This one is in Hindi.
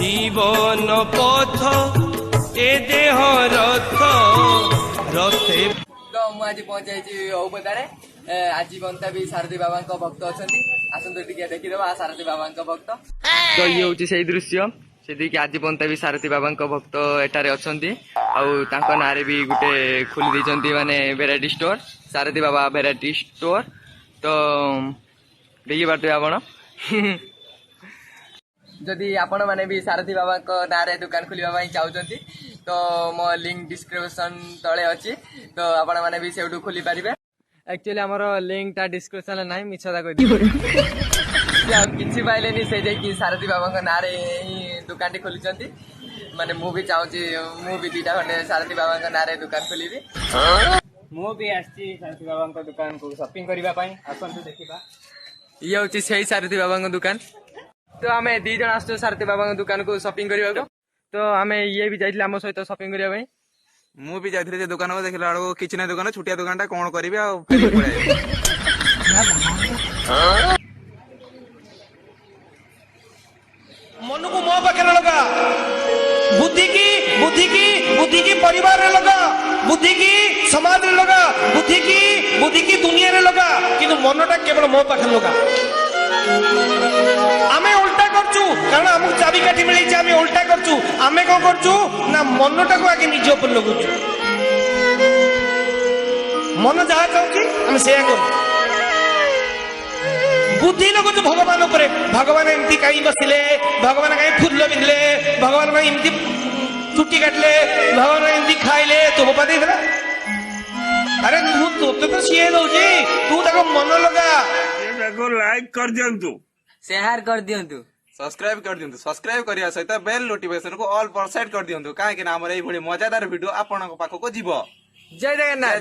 जीवन पथ ए देह रथ रथे। तो मु आज पहुंचाई औपदारे आज बंता भी सारथी बाबा भक्त अच्छा आसतु टे देखीदे सारथी बाबा भक्त। तो ये हूँ से दृश्य से आज बंता भी सारथी बाबा भक्त एटारे अच्छा ना भी गोटे खोली देती माने भेराइटी स्टोर सारथी बाबा भेराइटी स्टोर। तो देखी पारे आपण जदि आपण मैंने भी सारथी बाबा ना दुकान खोलने चाहते तो मो लिंक डिस्क्रिप्शन तले अच्छी तो आपण मैंने भी से खोली पारे। एक्चुअली आमर लिंक टा डिस्क्रिप्शन ना मिछा कह किसी पाइले से सारथी बाबा ना दुकान टी खोली माने मु भी चाहूँगी मु भी 2टा खंडे सारथी बाबा ना दुकान खोली मु भी आसी सारथी बाबा दुकान को शॉपिंग करने आसतु देखा। ये हूँ से सारथी बाबा दुकान। तो आम 2 जन आस सारथी बाबा दुकान को शॉपिंग करने को तो आम ये भी जाइए आम सहित शॉपिंग करने मु भी जाइए दुकान को देखला बेलू किसी ना दुकान छुटिया दुकान टा कौन करी मन को मो पाखे लगा बुद्धि की परिवार रे लगा बुद्धि की समाज रे लगा बुद्धि की दुनिया रे लगा किंतु मनटा केवल मो पाखे लगा। आमे उल्टा करचु कारण हमको चाबिकाठी मिली आमे उल्टा करचु आमे कौन करचु ना मनटा को आगे निज ऊपर लगुचु मन जहाँ चाहूँ आम से बुद्धि लगुचु भगवान उपरे भगवान एमती कहीं बसिले भगवान कहीं फुल पिंधले भगवान कहीं एमती चुट्टी काटले भगवान एमती खाइले तो बपा दे अरे तू तो सी दौची तू ताको मन लगा लाइक कर दियंतु शेयर कर दियंतु सब्सक्राइब कर दियंतु सब्सक्राइब करिया सहित बेल नोटिफिकेशन को ऑल पर सेट कर दियंतु काहे कि ना हमर एई भली मजादार वीडियो आपन पाखो को जीवो। जय जगन्नाथ।